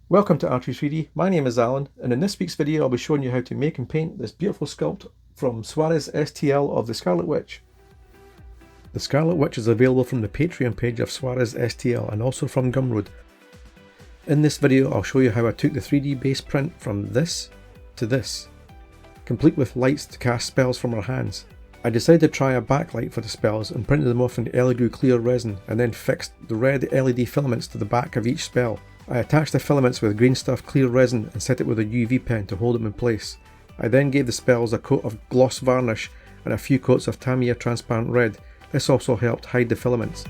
Welcome to Archery 3D, my name is Alan, and in this week's video I'll be showing you how to make and paint this beautiful sculpt from Soares STL of the Scarlet Witch. The Scarlet Witch is available from the Patreon page of Soares STL and also from GUMROAD. In this video I'll show you how I took the 3D base print from this to this, complete with lights to cast spells from her hands. I decided to try a backlight for the spells and printed them off in Elegoo clear resin and then fixed the red LED filaments to the back of each spell. I attached the filaments with green stuff clear resin and set it with a UV pen to hold them in place. I then gave the spells a coat of gloss varnish and a few coats of Tamiya transparent red. This also helped hide the filaments.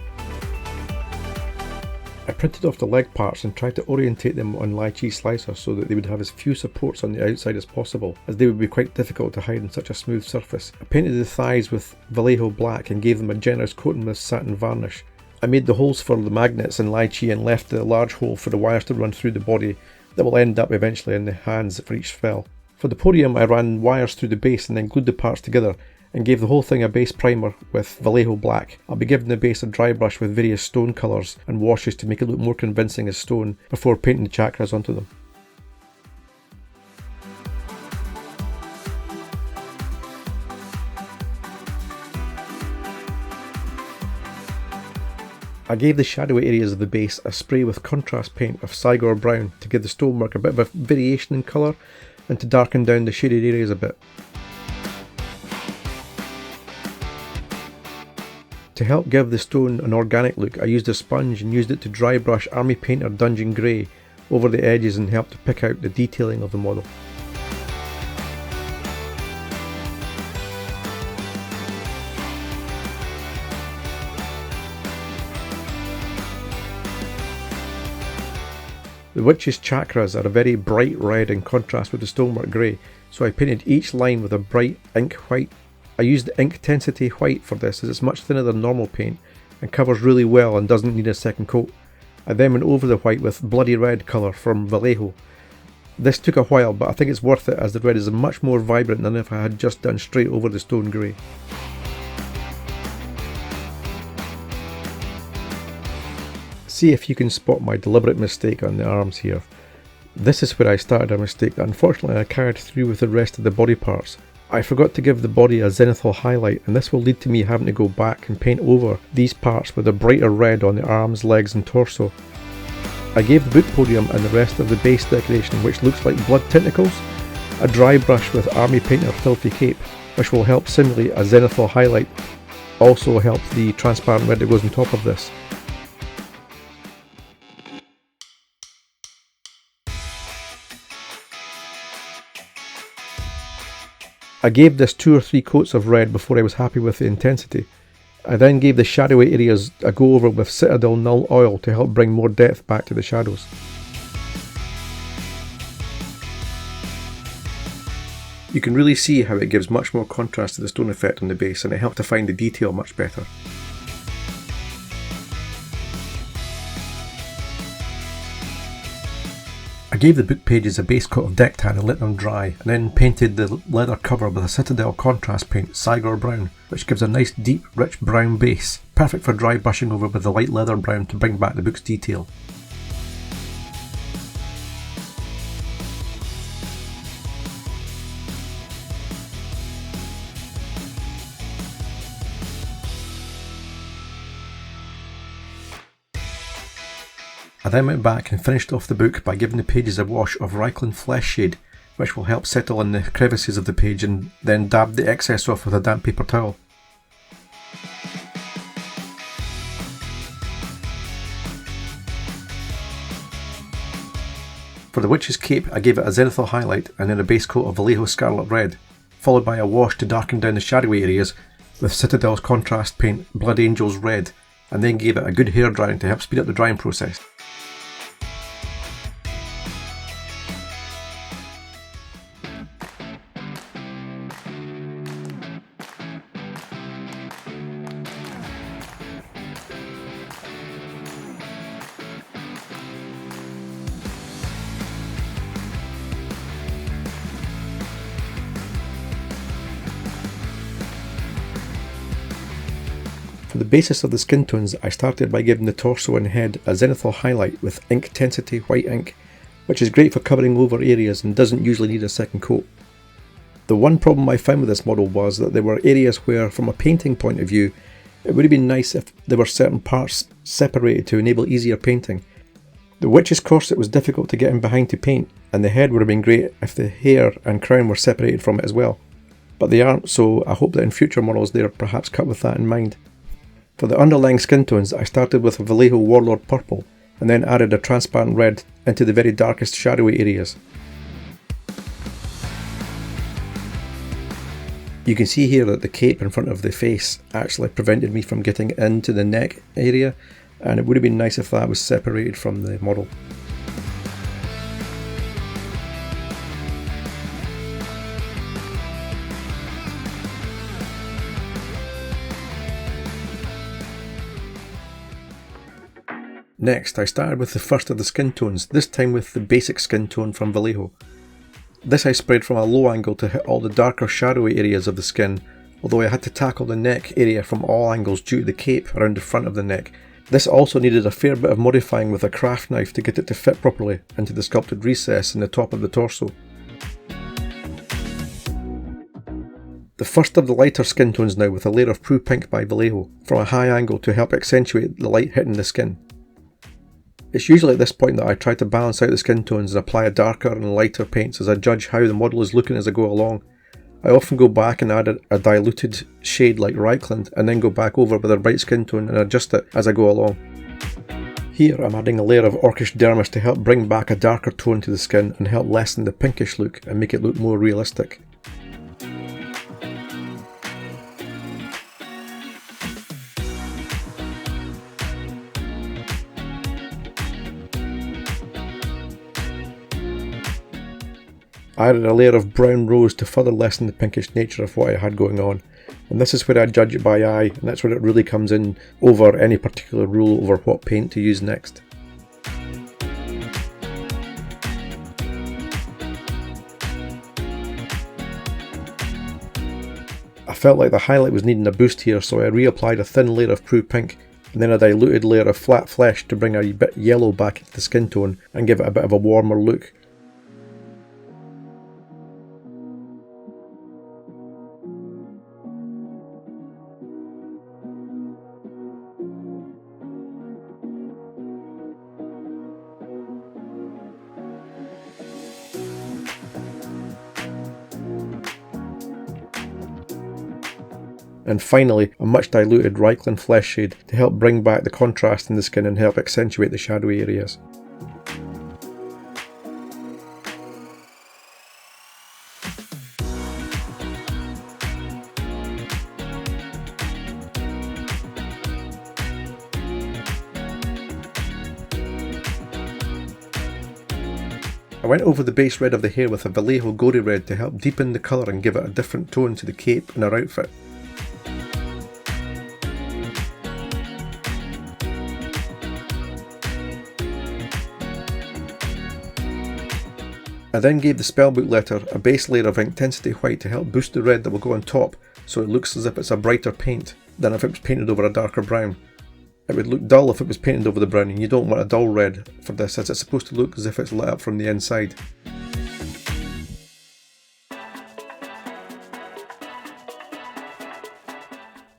I printed off the leg parts and tried to orientate them on lychee slicer so that they would have as few supports on the outside as possible, as they would be quite difficult to hide on such a smooth surface. I painted the thighs with Vallejo black and gave them a generous coating with satin varnish. I made the holes for the magnets in lychee and left the large hole for the wires to run through the body that will end up eventually in the hands for each spell. For the podium I ran wires through the base and then glued the parts together and gave the whole thing a base primer with Vallejo black. I'll be giving the base a dry brush with various stone colours and washes to make it look more convincing as stone before painting the chakras onto them. I gave the shadowy areas of the base a spray with contrast paint of Sigor brown to give the stonework a bit of a variation in colour and to darken down the shaded areas a bit. To help give the stone an organic look, I used a sponge and used it to dry brush Army Painter Dungeon Grey over the edges and help to pick out the detailing of the model. The witch's chakras are a very bright red in contrast with the stonework grey, so I painted each line with a bright ink white. I used the ink intensity white for this as it's much thinner than normal paint and covers really well and doesn't need a second coat. I then went over the white with bloody red colour from Vallejo. This took a while, but I think it's worth it as the red is much more vibrant than if I had just done straight over the stone grey. See if you can spot my deliberate mistake on the arms here. This is where I started a mistake that unfortunately I carried through with the rest of the body parts. I forgot to give the body a zenithal highlight, and this will lead to me having to go back and paint over these parts with a brighter red on the arms, legs and torso. I gave the book podium and the rest of the base decoration, which looks like blood tentacles, a dry brush with Army Painter Filthy Cape, which will help simulate a zenithal highlight. Also help the transparent red that goes on top of this. I gave this 2 or 3 coats of red before I was happy with the intensity. I then gave the shadowy areas a go over with Citadel Null Oil to help bring more depth back to the shadows. You can really see how it gives much more contrast to the stone effect on the base, and it helped to find the detail much better. I gave the book pages a base coat of deck tan and let them dry, and then painted the leather cover with a Citadel contrast paint, Sigor brown, which gives a nice deep rich brown base, perfect for dry brushing over with the light leather brown to bring back the book's detail. I then went back and finished off the book by giving the pages a wash of Reikland Flesh Shade, which will help settle in the crevices of the page, and then dabbed the excess off with a damp paper towel. For the witch's cape I gave it a zenithal highlight and then a base coat of Vallejo Scarlet Red, followed by a wash to darken down the shadowy areas with Citadel's contrast paint Blood Angels Red, and then gave it a good hair drying to help speed up the drying process. For the basis of the skin tones, I started by giving the torso and head a zenithal highlight with ink intensity white ink, which is great for covering over areas and doesn't usually need a second coat. The one problem I found with this model was that there were areas where, from a painting point of view, it would have been nice if there were certain parts separated to enable easier painting. The witch's corset was difficult to get in behind to paint, and the head would have been great if the hair and crown were separated from it as well. But they aren't, so I hope that in future models they are perhaps cut with that in mind. For the underlying skin tones, I started with a Vallejo Warlord purple, and then added a transparent red into the very darkest shadowy areas. You can see here that the cape in front of the face actually prevented me from getting into the neck area, and it would have been nice if that was separated from the model. Next, I started with the first of the skin tones, this time with the basic skin tone from Vallejo. This I sprayed from a low angle to hit all the darker shadowy areas of the skin, although I had to tackle the neck area from all angles due to the cape around the front of the neck. This also needed a fair bit of modifying with a craft knife to get it to fit properly into the sculpted recess in the top of the torso. The first of the lighter skin tones now with a layer of Prue Pink by Vallejo from a high angle to help accentuate the light hitting the skin. It's usually at this point that I try to balance out the skin tones and apply a darker and lighter paints as I judge how the model is looking as I go along. I often go back and add a diluted shade like Reichland and then go back over with a bright skin tone and adjust it as I go along. Here I'm adding a layer of Orcish Dermis to help bring back a darker tone to the skin and help lessen the pinkish look and make it look more realistic. I added a layer of brown rose to further lessen the pinkish nature of what I had going on, and this is where I judge it by eye, and that's where it really comes in over any particular rule over what paint to use next. I felt like the highlight was needing a boost here, so I reapplied a thin layer of Prue Pink and then a diluted layer of flat flesh to bring a bit yellow back into the skin tone and give it a bit of a warmer look. And finally, a much diluted Reichland flesh shade to help bring back the contrast in the skin and help accentuate the shadowy areas. I went over the base red of the hair with a Vallejo Gory Red to help deepen the colour and give it a different tone to the cape and her outfit. I then gave the spellbook letter a base layer of Intensity White to help boost the red that will go on top, so it looks as if it's a brighter paint than if it was painted over a darker brown. It would look dull if it was painted over the brown, and you don't want a dull red for this, as it's supposed to look as if it's lit up from the inside.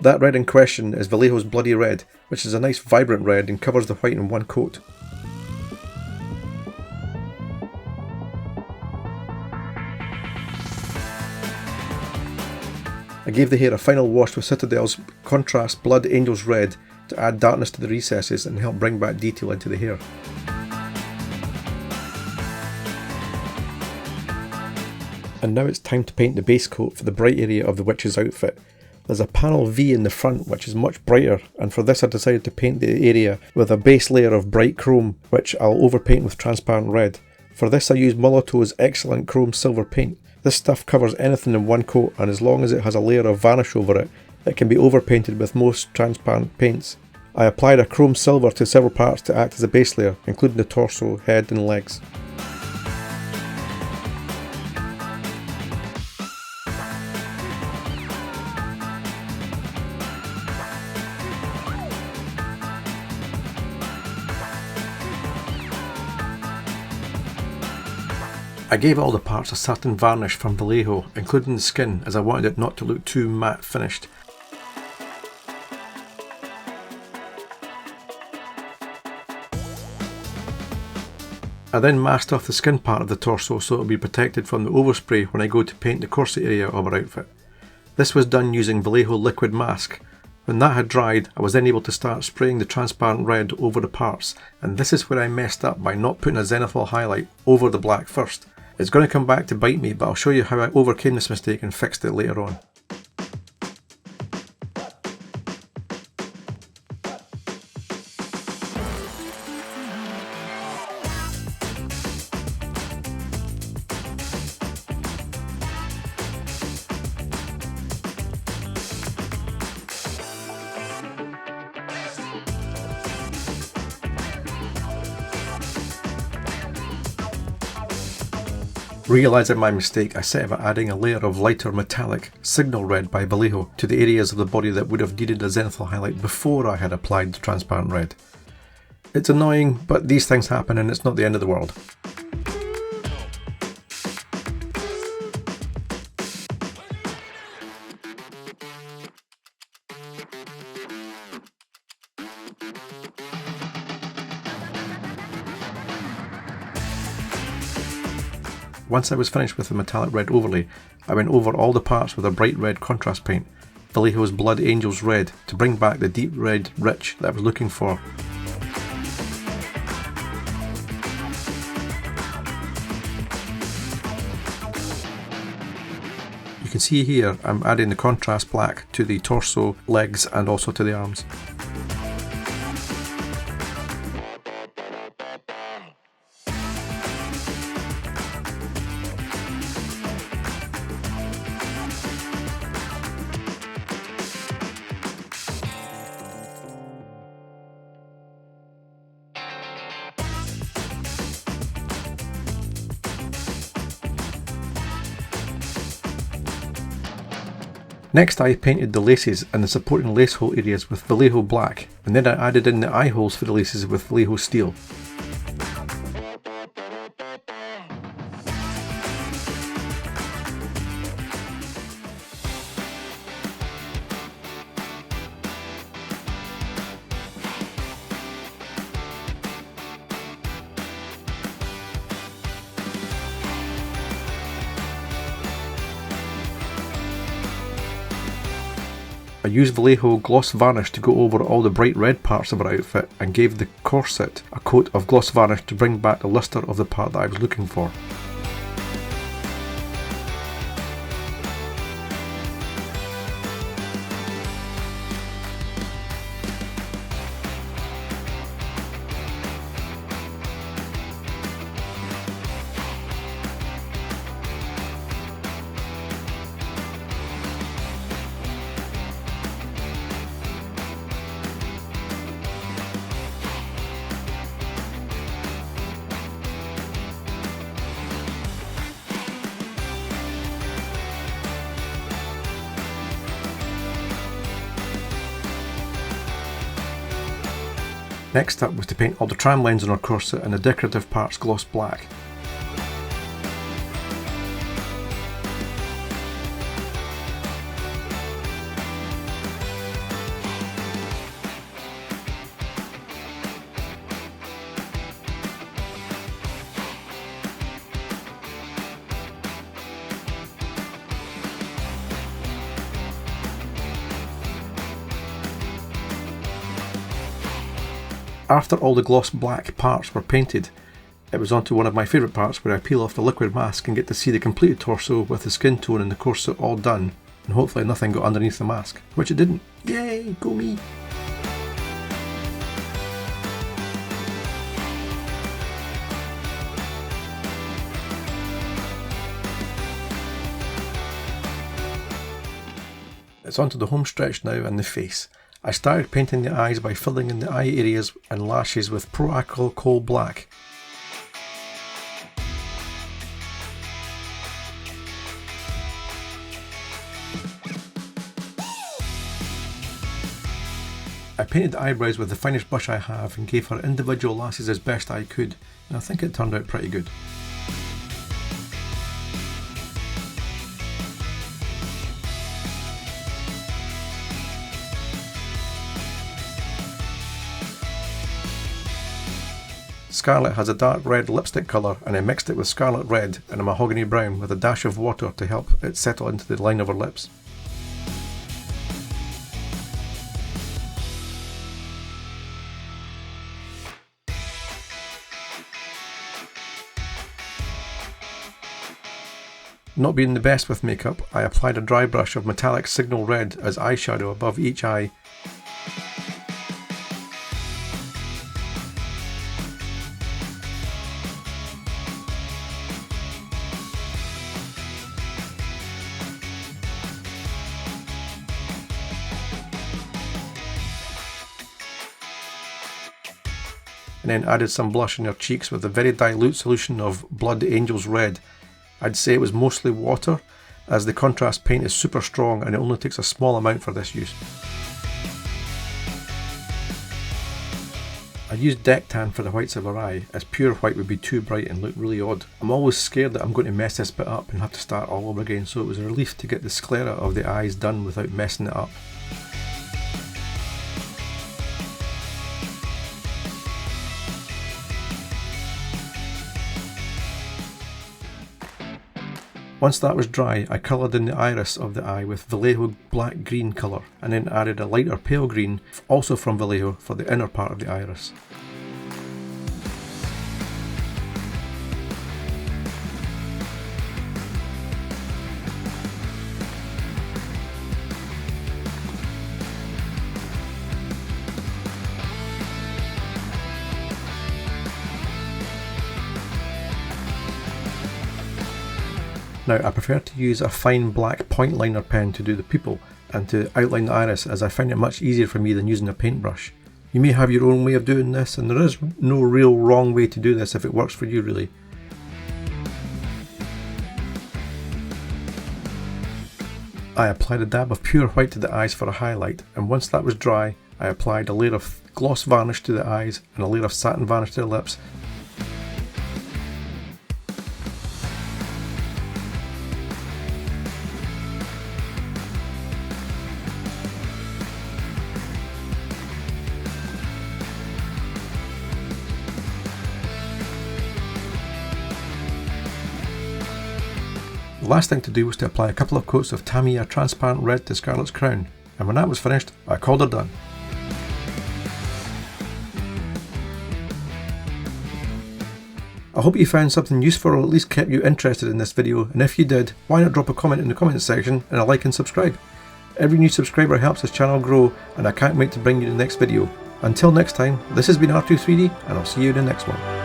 That red in question is Vallejo's Bloody Red, which is a nice vibrant red and covers the white in one coat. I gave the hair a final wash with Citadel's Contrast Blood Angel's Red to add darkness to the recesses and help bring back detail into the hair. And now it's time to paint the base coat for the bright area of the witch's outfit. There's a panel V in the front which is much brighter, and for this I decided to paint the area with a base layer of bright chrome which I'll overpaint with transparent red. For this I used Molotov's excellent chrome silver paint. This stuff covers anything in one coat, and as long as it has a layer of varnish over it, it can be overpainted with most transparent paints. I applied a chrome silver to several parts to act as a base layer, including the torso, head and legs. I gave all the parts a satin varnish from Vallejo, including the skin, as I wanted it not to look too matte finished. I then masked off the skin part of the torso so it would be protected from the overspray when I go to paint the corset area of our outfit. This was done using Vallejo liquid mask. When that had dried, I was then able to start spraying the transparent red over the parts, and this is where I messed up by not putting a zenithal highlight over the black first. It's going to come back to bite me, but I'll show you how I overcame this mistake and fixed it later on. Realising my mistake, I set about adding a layer of lighter metallic signal red by Vallejo to the areas of the body that would have needed a zenithal highlight before I had applied the transparent red. It's annoying, but these things happen and it's not the end of the world. Once I was finished with the metallic red overlay, I went over all the parts with a bright red contrast paint, Vallejo's Blood Angels Red, to bring back the deep red rich that I was looking for. You can see here I'm adding the contrast black to the torso, legs and also to the arms. Next I painted the laces and the supporting lace hole areas with Vallejo black, and then I added in the eye holes for the laces with Vallejo steel. I used Vallejo gloss varnish to go over all the bright red parts of our outfit and gave the corset a coat of gloss varnish to bring back the lustre of the part that I was looking for. Next up was to paint all the tramlines on our corset and the decorative parts gloss black. After all the gloss black parts were painted, it was on to one of my favourite parts where I peel off the liquid mask and get to see the completed torso with the skin tone and the corset all done, and hopefully nothing got underneath the mask, which it didn't. Yay, go me! It's onto the home stretch now and the face. I started painting the eyes by filling in the eye areas and lashes with Pro Acryl Coal Black. I painted the eyebrows with the finest brush I have and gave her individual lashes as best I could, and I think it turned out pretty good. Scarlet has a dark red lipstick colour, and I mixed it with Scarlet Red and a mahogany brown with a dash of water to help it settle into the line of her lips. Not being the best with makeup, I applied a dry brush of metallic Signal Red as eyeshadow above each eye. And then added some blush in her cheeks with a very dilute solution of Blood Angels Red. I'd say it was mostly water, as the contrast paint is super strong and it only takes a small amount for this use. I used Deck Tan for the whites of her eye, as pure white would be too bright and look really odd. I'm always scared that I'm going to mess this bit up and have to start all over again, so it was a relief to get the sclera of the eyes done without messing it up. Once that was dry, I coloured in the iris of the eye with Vallejo black green colour, and then added a lighter pale green, also from Vallejo, for the inner part of the iris. Now, I prefer to use a fine black point liner pen to do the pupil and to outline the iris, as I find it much easier for me than using a paintbrush. You may have your own way of doing this, and there is no real wrong way to do this if it works for you, really. I applied a dab of pure white to the eyes for a highlight, and once that was dry, I applied a layer of gloss varnish to the eyes and a layer of satin varnish to the lips. The last thing to do was to apply a couple of coats of Tamiya transparent red to Scarlet's crown, and when that was finished, I called her done. I hope you found something useful, or at least kept you interested in this video, and if you did, why not drop a comment in the comments section and a like and subscribe. Every new subscriber helps this channel grow, and I can't wait to bring you the next video. Until next time, this has been R2-3D, and I'll see you in the next one.